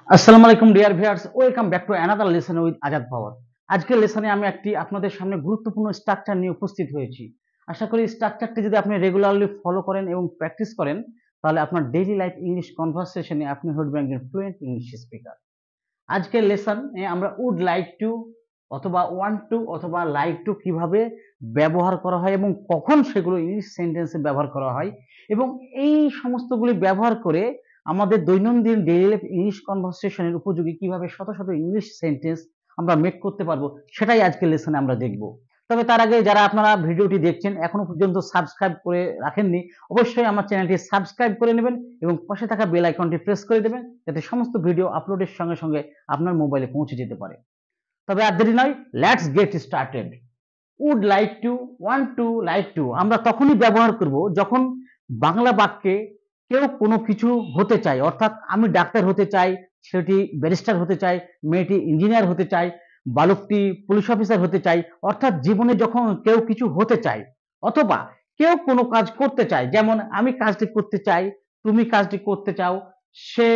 আসসালামু আলাইকুম dear viewers, welcome back to another lesson with Azad power. আজকের লেসনে আমি আপনাদের সামনে গুরুত্বপূর্ণ স্ট্রাকচার নিয়ে উপস্থিত হয়েছি। আশা করি স্ট্রাকচারটি যদি আপনি রেগুলারলি ফলো করেন এবং প্র্যাকটিস করেন, তাহলে আপনার ডেইলি লাইফ ইংলিশ কনভারসেশনে আপনি হয়ে উঠবেন একজন ফ্লুয়েন্ট ইংলিশ স্পিকার। আজকের লেসনে আমরা উড লাইক টু অথবা ওয়ান্ট টু অথবা লাইক টু কিভাবে ব্যবহার করা হয় এবং কখন সেগুলো ইংলিশ সেন্টেন্সে ব্যবহার করা হয়, এবং এই সমস্তগুলি ব্যবহার করে আমাদের দৈনন্দিন ডেইলি লাইফ ইংলিশ কনভারসেশনের উপযোগী কিভাবে শত শত ইংলিশ সেন্টেন্স আমরা মেক করতে পারবো, সেটাই আজকের লেসনে আমরা দেখব। তবে তার আগে যারা আপনারা ভিডিওটি দেখছেন এখনো পর্যন্ত সাবস্ক্রাইব করে রাখেননি, অবশ্যই আমার চ্যানেলটি সাবস্ক্রাইব করে নেবেন এবং পাশে থাকা বেল আইকনটি প্রেস করে দেবেন, যাতে সমস্ত ভিডিও আপলোডের সঙ্গে সঙ্গে আপনার মোবাইলে পৌঁছে যেতে পারে। তবে আর দেরি নয়, let's get started. Would like to, want to, like to আমরা তখনই ব্যবহার করব যখন বাংলা বাক্যে কেউ কোনো কিছু হতে চায়, অর্থাৎ আমি ডাক্তার হতে চাই, ছেলেটি ব্যারিস্টার হতে চায়, মেয়েটি ইঞ্জিনিয়ার হতে চায়, বালকটি পুলিশ অফিসার হতে চায়। অর্থাৎ জীবনে যখন কেউ কিছু হতে চায় অথবা কেউ কোনো কাজ করতে চায়, যেমন আমি কাজটি করতে চাই, তুমি কাজটি করতে চাও, সে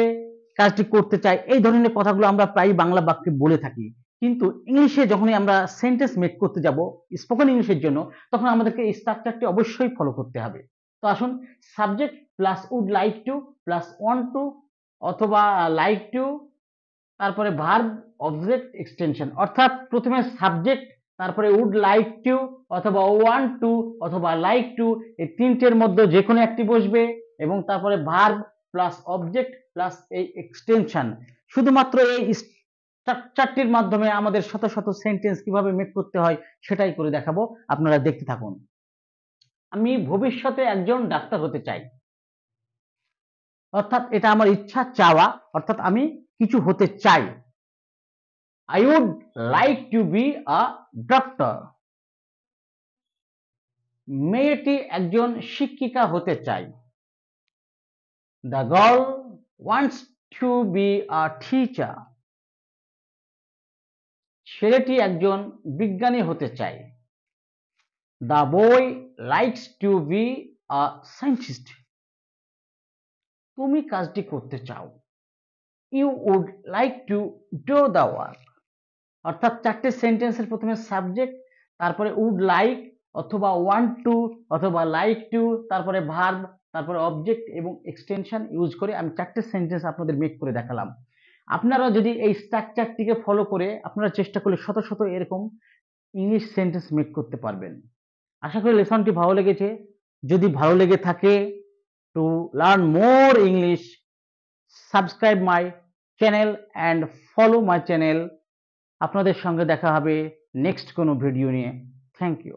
কাজটি করতে চায়, এই ধরনের কথাগুলো আমরা প্রায় বাংলা বাক্যে বলে থাকি। কিন্তু ইংলিশে যখনই আমরা সেন্টেন্স মেক করতে যাব স্পোকেন ইংলিশের জন্য, তখন আমাদেরকে এই স্ট্রাকচারটি অবশ্যই ফলো করতে হবে। তো আসুন, subject plus would like to plus want to অথবা লাইক টু, তারপরে ভার্ব, অবজেক্ট, এক্সটেনশন। অর্থাৎ প্রথমে সাবজেক্ট, তারপরে উড লাইক টু অথবা ওয়ান্ট টু অথবা লাইক টু, এই তিনটের মধ্যে যে কোনো একটি বসবে এবং তারপরে ভার্ব প্লাস অবজেক্ট প্লাস এই এক্সটেনশন। শুধুমাত্র এই স্ট্রাকচারটির মাধ্যমে আমাদের শত শত সেন্টেন্স কিভাবে মেক করতে হয় সেটাই করে দেখাবো, আপনারা দেখতে থাকুন। আমি ভবিষ্যতে একজন ডাক্তার হতে চাই, অর্থাৎ এটা আমার ইচ্ছা, চাওয়া, অর্থাৎ আমি কিছু হতে চাই। I would like to be a doctor. মেয়েটি একজন শিক্ষিকা হতে চায়। The girl wants to be a teacher. ছেলেটি একজন বিজ্ঞানী হতে চায়। The boy likes to be a scientist. তুমি কাজটি করতে চাও। You would like to do the work. অর্থাৎ চারটে সেন্টেন্সের প্রথমে সাবজেক্ট, তারপরে উড লাইক অথবা ওয়ান্ট টু অথবা লাইক টু, তারপরে ভার্ব, তারপরে অবজেক্ট এবং এক্সটেনশন ইউজ করে আমি চারটে সেন্টেন্স আপনাদের মেক করে দেখালাম। আপনারা যদি এই স্ট্রাকচারটিকে ফলো করে আপনারা চেষ্টা করলে শত শত এরকম ইংলিশ সেন্টেন্স মেক করতে পারবেন। আশা করি লেসনটি ভালো লেগেছে। যদি ভালো লেগে থাকে, to learn more English, subscribe my channel and follow my channel. আপনাদের সঙ্গে দেখা হবে নেক্সট কোনো ভিডিও নিয়ে। Thank you.